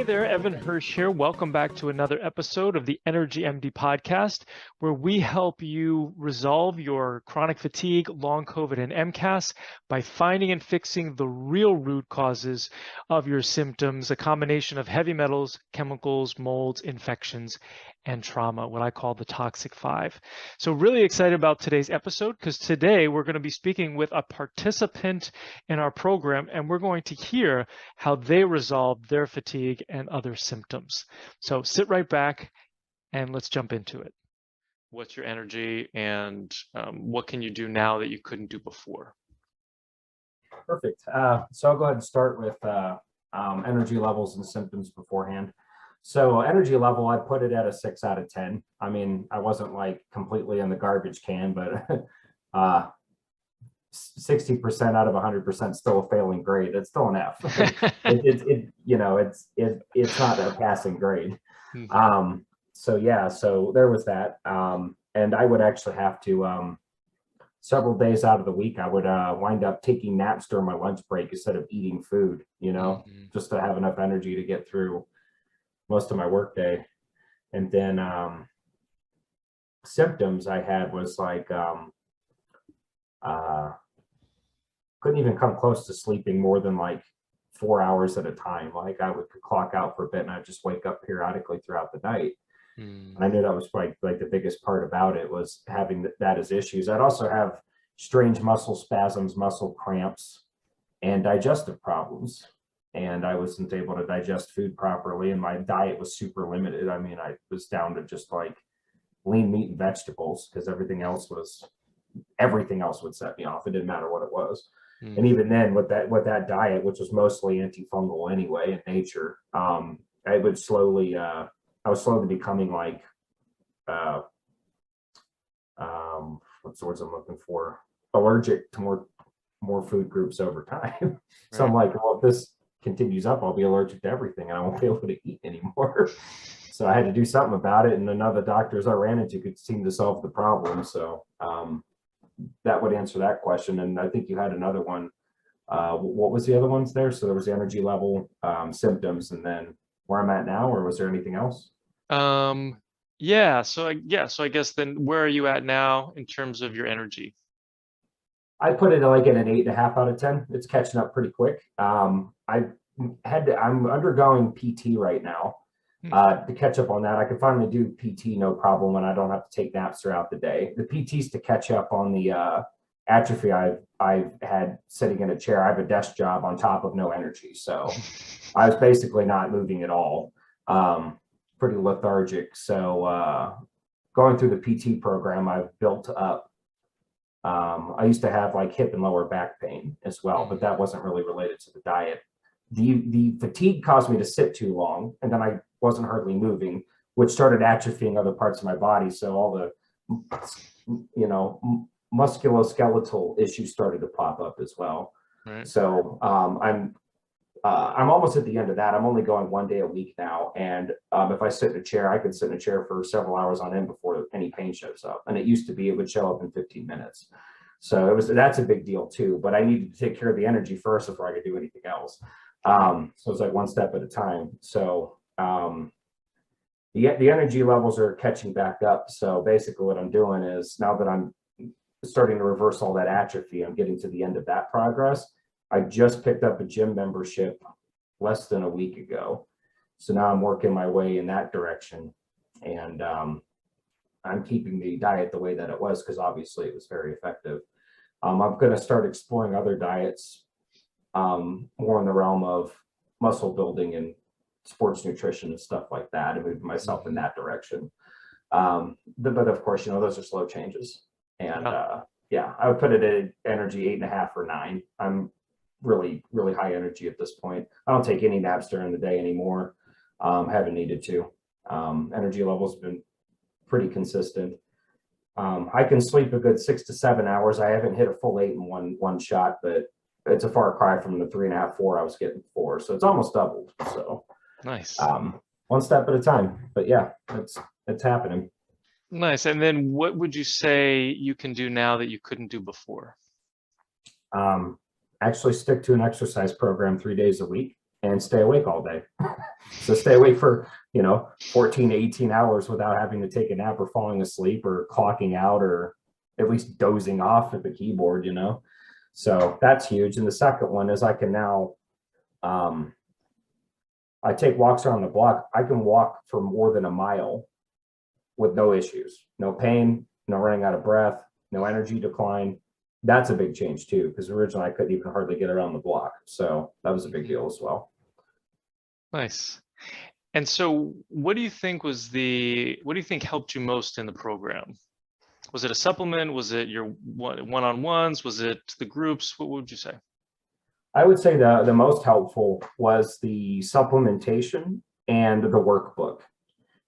there, Evan Hirsch here. Welcome back to another episode of the Energy MD podcast, where we help you resolve your chronic fatigue, long COVID, and MCAS by finding and fixing the real root causes of your symptoms, a combination of heavy metals, chemicals, molds, infections, and trauma, what I call the toxic five. So really excited about today's episode because today we're going to be speaking with a participant in our program, and we're going to hear how they resolve their fatigue and other symptoms. So sit right back and let's jump into it. What's your energy and what can you do now that you couldn't do before? Perfect. So I'll go ahead and start with energy levels and symptoms beforehand. So energy level, I put it at a 6 out of 10. I mean, I wasn't like completely in the garbage can, but 60% out of 100% still a failing grade. It's still an F. It's not a passing grade. So there was that. And I would actually have to, several days out of the week, I would wind up taking naps during my lunch break instead of eating food, just to have enough energy to get through most of my work day. And then symptoms I had was like couldn't even come close to sleeping more than like 4 hours at a time. Like I would clock out for a bit and I'd just wake up periodically throughout the night. And I knew that was like the biggest part about it was having that as issues. I'd also have strange muscle spasms, muscle cramps, and digestive problems. And I wasn't able to digest food properly, and my diet was super limited. I mean, I was down to just like lean meat and vegetables because everything else would set me off. It didn't matter what it was. And even then, with that diet, which was mostly antifungal anyway in nature, I was slowly becoming like what's the words I'm looking for? Allergic to more food groups over time. So I'm like, well, if this continues up, I'll be allergic to everything and I won't be able to eat anymore. So I had to do something about it, and none of the doctors I ran into could seem to solve the problem. So that would answer that question. And I think you had another one. What was the other ones there? So there was the energy level, symptoms, and then where I'm at now, or was there anything else? So I guess then where are you at now in terms of your energy? I put it like at an 8.5 out of 10. It's catching up pretty quick. I'm undergoing PT right now. To catch up on that, I can finally do PT no problem when I don't have to take naps throughout the day. The PT's to catch up on the atrophy I've had sitting in a chair. I have a desk job on top of no energy, so I was basically not moving at all. Pretty lethargic. So going through the PT program, I've built up. I used to have like hip and lower back pain as well, but that wasn't really related to the diet. The fatigue caused me to sit too long, and then I wasn't hardly moving, which started atrophying other parts of my body. So all the, musculoskeletal issues started to pop up as well. Right. So I'm almost at the end of that. I'm only going 1 day a week now, and if I sit in a chair, I could sit in a chair for several hours on end before any pain shows up. And it used to be it would show up in 15 minutes. So that's a big deal too. But I needed to take care of the energy first before I could do anything else. So it's like one step at a time. So the energy levels are catching back up. So basically what I'm doing is, now that I'm starting to reverse all that atrophy, I'm getting to the end of that progress. I just picked up a gym membership less than a week ago. So now I'm working my way in that direction. And I'm keeping the diet the way that it was, because obviously it was very effective. I'm going to start exploring other diets, more in the realm of muscle building and sports nutrition and stuff like that, and moving myself in that direction. But of course, those are slow changes. And I would put it at energy 8.5 or 9. I'm really, really high energy at this point. I don't take any naps during the day anymore. Haven't needed to. Energy levels have been pretty consistent. I can sleep a good 6 to 7 hours. I haven't hit a full 8 in one shot, but it's a far cry from the 3.5, 4 I was getting before. So it's almost doubled. So nice. One step at a time. But yeah, it's happening. Nice. And then what would you say you can do now that you couldn't do before? Actually stick to an exercise program 3 days a week. and stay awake all day. So stay awake for, 14 to 18 hours without having to take a nap or falling asleep or clocking out or at least dozing off at the keyboard, So that's huge. And the second one is I can now, I take walks around the block. I can walk for more than a mile with no issues, no pain, no running out of breath, no energy decline. That's a big change too, because originally I couldn't even hardly get around the block. So that was a big deal as well. Nice. And so what do you think helped you most in the program? Was it a supplement? Was it your one-on-ones? Was it the groups? What would you say? I would say the most helpful was the supplementation and the workbook,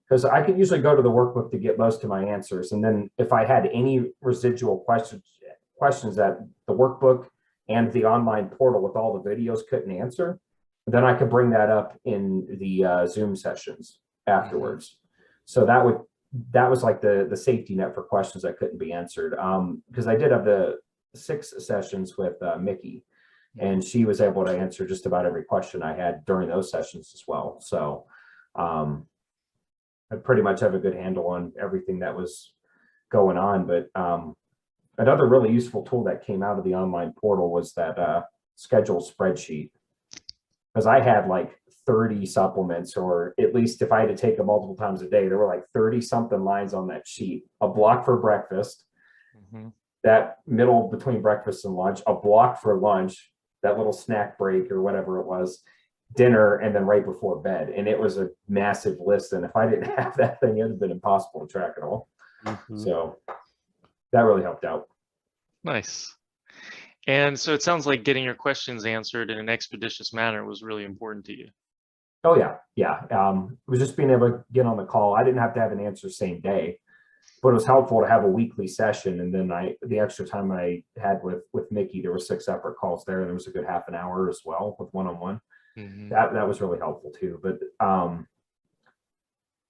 because I could usually go to the workbook to get most of my answers. And then if I had any residual questions that the workbook and the online portal with all the videos couldn't answer, then I could bring that up in the Zoom sessions afterwards. So that was like the safety net for questions that couldn't be answered. Because I did have the 6 sessions with Mickey, and she was able to answer just about every question I had during those sessions as well. So I pretty much have a good handle on everything that was going on. But another really useful tool that came out of the online portal was that schedule spreadsheet, because I had like 30 supplements, or at least if I had to take them multiple times a day, there were like 30 something lines on that sheet. A block for breakfast, that middle between breakfast and lunch, a block for lunch, that little snack break or whatever it was, dinner, and then right before bed. And it was a massive list. And if I didn't have that thing, it would have been impossible to track it all. So that really helped out. Nice. And so it sounds like getting your questions answered in an expeditious manner was really important to you. Oh yeah. It was just being able to get on the call. I didn't have to have an answer same day, but it was helpful to have a weekly session. And then the extra time I had with Mickey, there were 6 separate calls there. And there was a good half an hour as well with one-on-one. That was really helpful too. But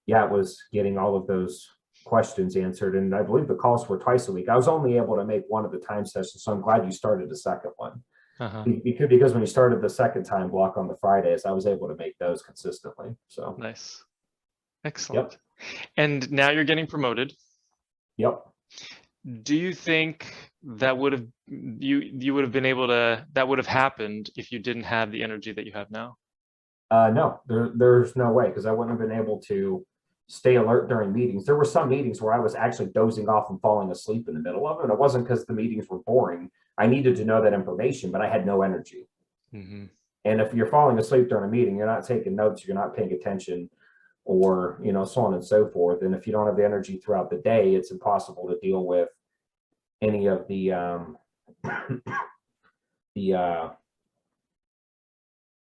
it was getting all of those questions answered. And I believe the calls were twice a week. I was only able to make one of the time sessions. So I'm glad you started the second one. Because when you started the second time block on the Fridays, I was able to make those consistently. So nice. Excellent. And now you're getting promoted. Yep. Do you think that would have you would have been able to, that would have happened if you didn't have the energy that you have now? No, there's no way, because I wouldn't have been able to stay alert during meetings. There were some meetings where I was actually dozing off and falling asleep in the middle of it. And it wasn't because the meetings were boring. I needed to know that information, but I had no energy. And if you're falling asleep during a meeting, you're not taking notes, you're not paying attention, or so on and so forth. And if you don't have the energy throughout the day, it's impossible to deal with any of the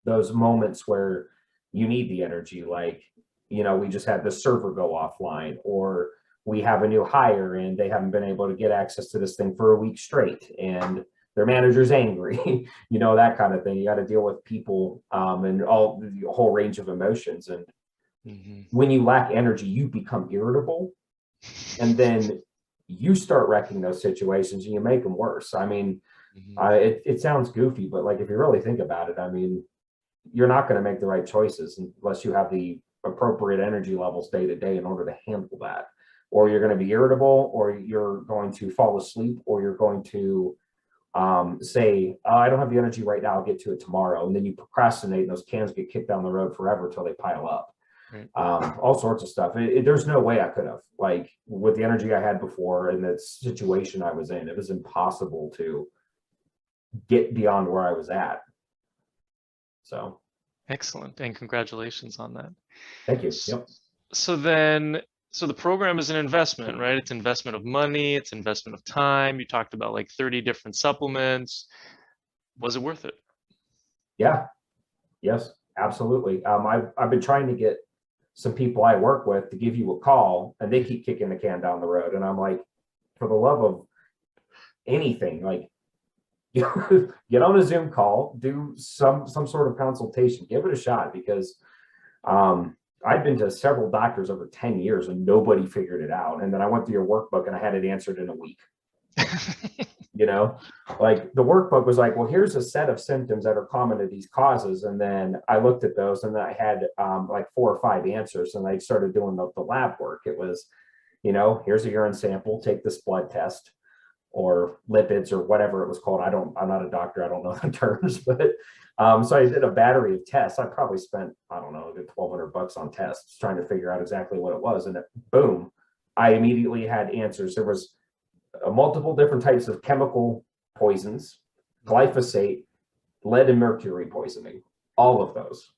those moments where you need the energy, like we just had the server go offline, or we have a new hire and they haven't been able to get access to this thing for a week straight and their manager's angry, that kind of thing. You got to deal with people and all the whole range of emotions. And when you lack energy, you become irritable, and then you start wrecking those situations and you make them worse. I mean, it sounds goofy, but like if you really think about it, I mean, you're not going to make the right choices unless you have the appropriate energy levels day to day in order to handle that. Or you're going to be irritable, or you're going to fall asleep, or you're going to say, oh, I don't have the energy right now, I'll get to it tomorrow. And then you procrastinate and those cans get kicked down the road forever till they pile up. All sorts of stuff. There's no way I could have, like, with the energy I had before and the situation I was in, it was impossible to get beyond where I was at. So excellent, and congratulations on that. Thank you. Yep. So the program is an investment, right? It's investment of money, it's investment of time. You talked about like 30 different supplements. Was it worth it? Yeah. Yes, absolutely. I've been trying to get some people I work with to give you a call, and they keep kicking the can down the road. And I'm like, for the love of anything, like, get on a Zoom call, do some sort of consultation, give it a shot, because I've been to several doctors over 10 years and nobody figured it out. And then I went through your workbook and I had it answered in a week. like the workbook was like, well, here's a set of symptoms that are common to these causes. And then I looked at those and then I had like 4 or 5 answers, and I started doing the lab work. It was, here's a urine sample, take this blood test or lipids or whatever it was called. I'm not a doctor. I don't know the terms, but so I did a battery of tests. I probably spent, I don't know, $1,200 on tests trying to figure out exactly what it was. And boom, I immediately had answers. There was multiple different types of chemical poisons, glyphosate, lead and mercury poisoning, all of those.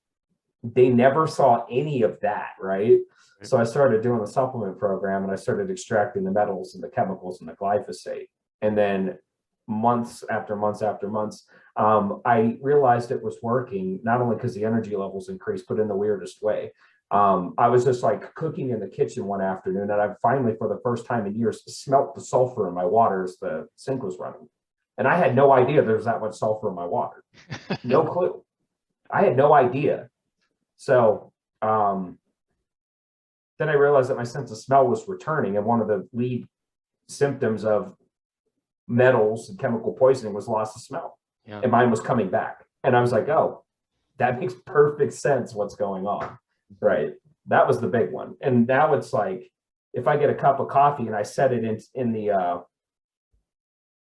They never saw any of that, right? So I started doing the supplement program and I started extracting the metals and the chemicals and the glyphosate. And then months after months after months, I realized it was working, not only because the energy levels increased, but in the weirdest way. I was just like cooking in the kitchen one afternoon, and I finally, for the first time in years, smelt the sulfur in my water as the sink was running. And I had no idea there was that much sulfur in my water. No clue. I had no idea. So then I realized that my sense of smell was returning, and one of the lead symptoms of metals and chemical poisoning was loss of smell. Yeah. And mine was coming back. And I was like, oh, that makes perfect sense what's going on. Right. That was the big one. And now it's like, if I get a cup of coffee and I set it in the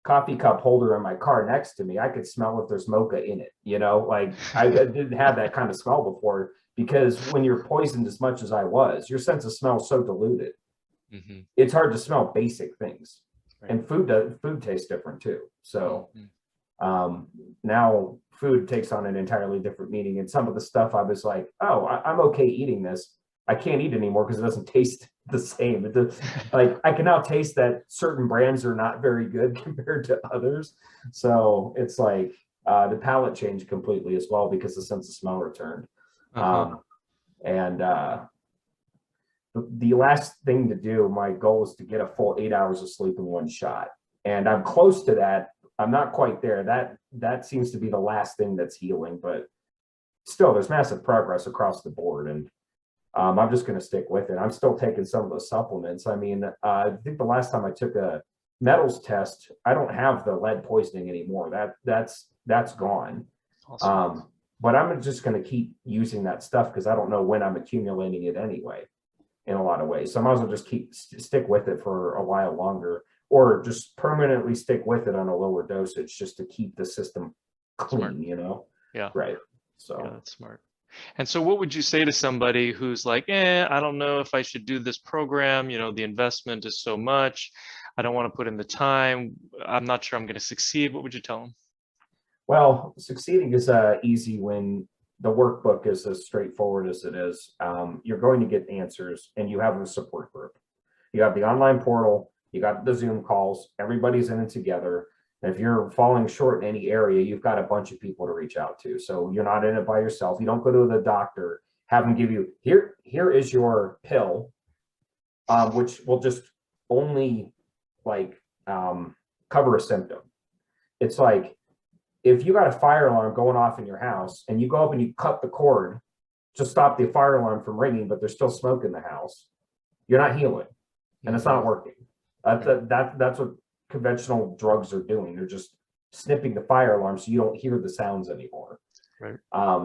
coffee cup holder in my car next to me, I could smell if there's mocha in it. Like I didn't have that kind of smell before, because when you're poisoned as much as I was, your sense of smell is so diluted. Mm-hmm. It's hard to smell basic things. Right. And food tastes different too. So now food takes on an entirely different meaning. And some of the stuff I was like, oh, I'm okay eating this. I can't eat anymore because it doesn't taste the same. Like I can now taste that certain brands are not very good compared to others. So it's like the palate changed completely as well because the sense of smell returned. And the last thing to do, my goal is to get a full 8 hours of sleep in one shot. And I'm close to that. I'm not quite there. That seems to be the last thing that's healing, but still there's massive progress across the board. And I'm just going to stick with it. I'm still taking some of those supplements. I mean, I think the last time I took a metals test, I don't have the lead poisoning anymore. That's gone. Awesome. But I'm just going to keep using that stuff because I don't know when I'm accumulating it anyway, in a lot of ways. So I might as well just stick with it for a while longer, or just permanently stick with it on a lower dosage just to keep the system clean, smart. Yeah. Right. So yeah, that's smart. And so what would you say to somebody who's like, I don't know if I should do this program, the investment is so much, I don't want to put in the time, I'm not sure I'm going to succeed. What would you tell them? Well, succeeding is easy when the workbook is as straightforward as it is. You're going to get answers, and you have a support group. You have the online portal, you got the Zoom calls, everybody's in it together. And if you're falling short in any area, you've got a bunch of people to reach out to. So you're not in it by yourself. You don't go to the doctor, have them give you, here is your pill, which will just only like cover a symptom. It's like, if you got a fire alarm going off in your house and you go up and you cut the cord to stop the fire alarm from ringing, but there's still smoke in the house, you're not healing, and it's not working. That's what conventional drugs are doing. They're just snipping the fire alarm so you don't hear the sounds anymore. Right.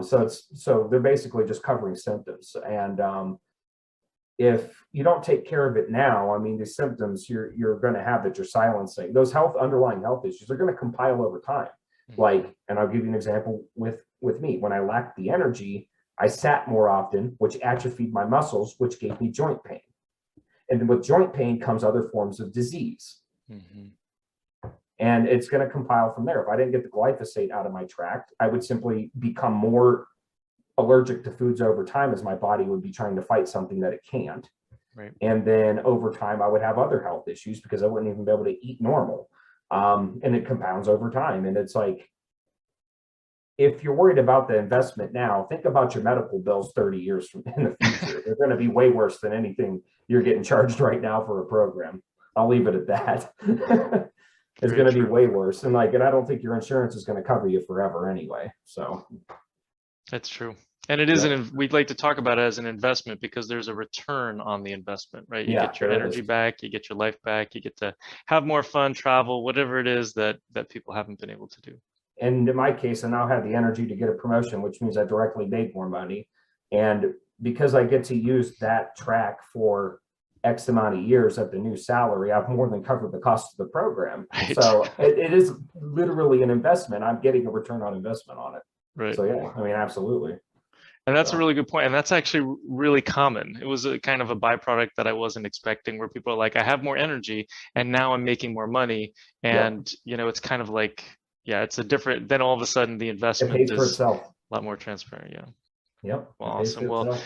So they're basically just covering symptoms. And if you don't take care of it now, I mean, the symptoms you're going to have that you're silencing, those underlying health issues are going to compile over time. Like, and I'll give you an example with me. When I lacked the energy, I sat more often, which atrophied my muscles, which gave me joint pain. And then with joint pain comes other forms of disease. Mm-hmm. And it's going to compile from there. If I didn't get the glyphosate out of my tract, I would simply become more allergic to foods over time, as my body would be trying to fight something that it can't. Right. And then over time, I would have other health issues because I wouldn't even be able to eat normal. And it compounds over time. And it's like, if you're worried about the investment now, think about your medical bills 30 years in the future. They're going to be way worse than anything you're getting charged right now for a program. I'll leave it at that. It's going to be way worse. And I don't think your insurance is going to cover you forever anyway. So that's true. And it is we'd like to talk about it as an investment because there's a return on the investment, right? You get your energy back, you get your life back, you get to have more fun, travel, whatever it is that people haven't been able to do. And in my case, I now have the energy to get a promotion, which means I directly make more money. And because I get to use that track for X amount of years at the new salary, I've more than covered the cost of the program. Right. So it is literally an investment. I'm getting a return on investment on it. Right. So yeah, I mean, absolutely. And that's a really good point. And that's actually really common. It was a kind of a byproduct that I wasn't expecting, where people are like, I have more energy and now I'm making more money. And, you know, it's kind of like, yeah, it's a different, then all of a sudden the investment is a lot more transparent. Yeah. Yep. Well, awesome. Well,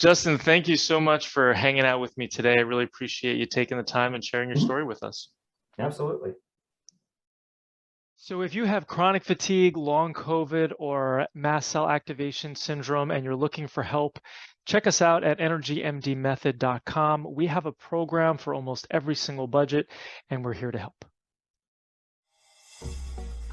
Justin, thank you so much for hanging out with me today. I really appreciate you taking the time and sharing your story with us. Absolutely. So if you have chronic fatigue, long COVID, or mast cell activation syndrome, and you're looking for help, check us out at energimdmethod.com. We have a program for almost every single budget, and we're here to help.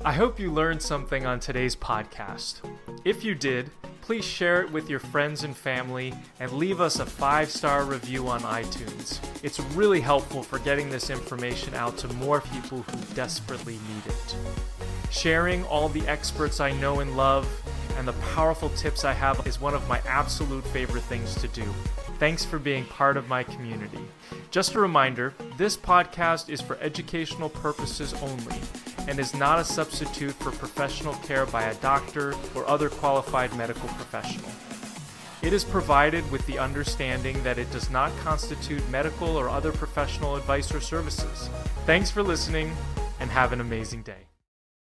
I hope you learned something on today's podcast. If you did, please share it with your friends and family and leave us a 5-star review on iTunes. It's really helpful for getting this information out to more people who desperately need it. Sharing all the experts I know and love and the powerful tips I have is one of my absolute favorite things to do. Thanks for being part of my community. Just a reminder, this podcast is for educational purposes only and is not a substitute for professional care by a doctor or other qualified medical professional. It is provided with the understanding that it does not constitute medical or other professional advice or services. Thanks for listening, and have an amazing day.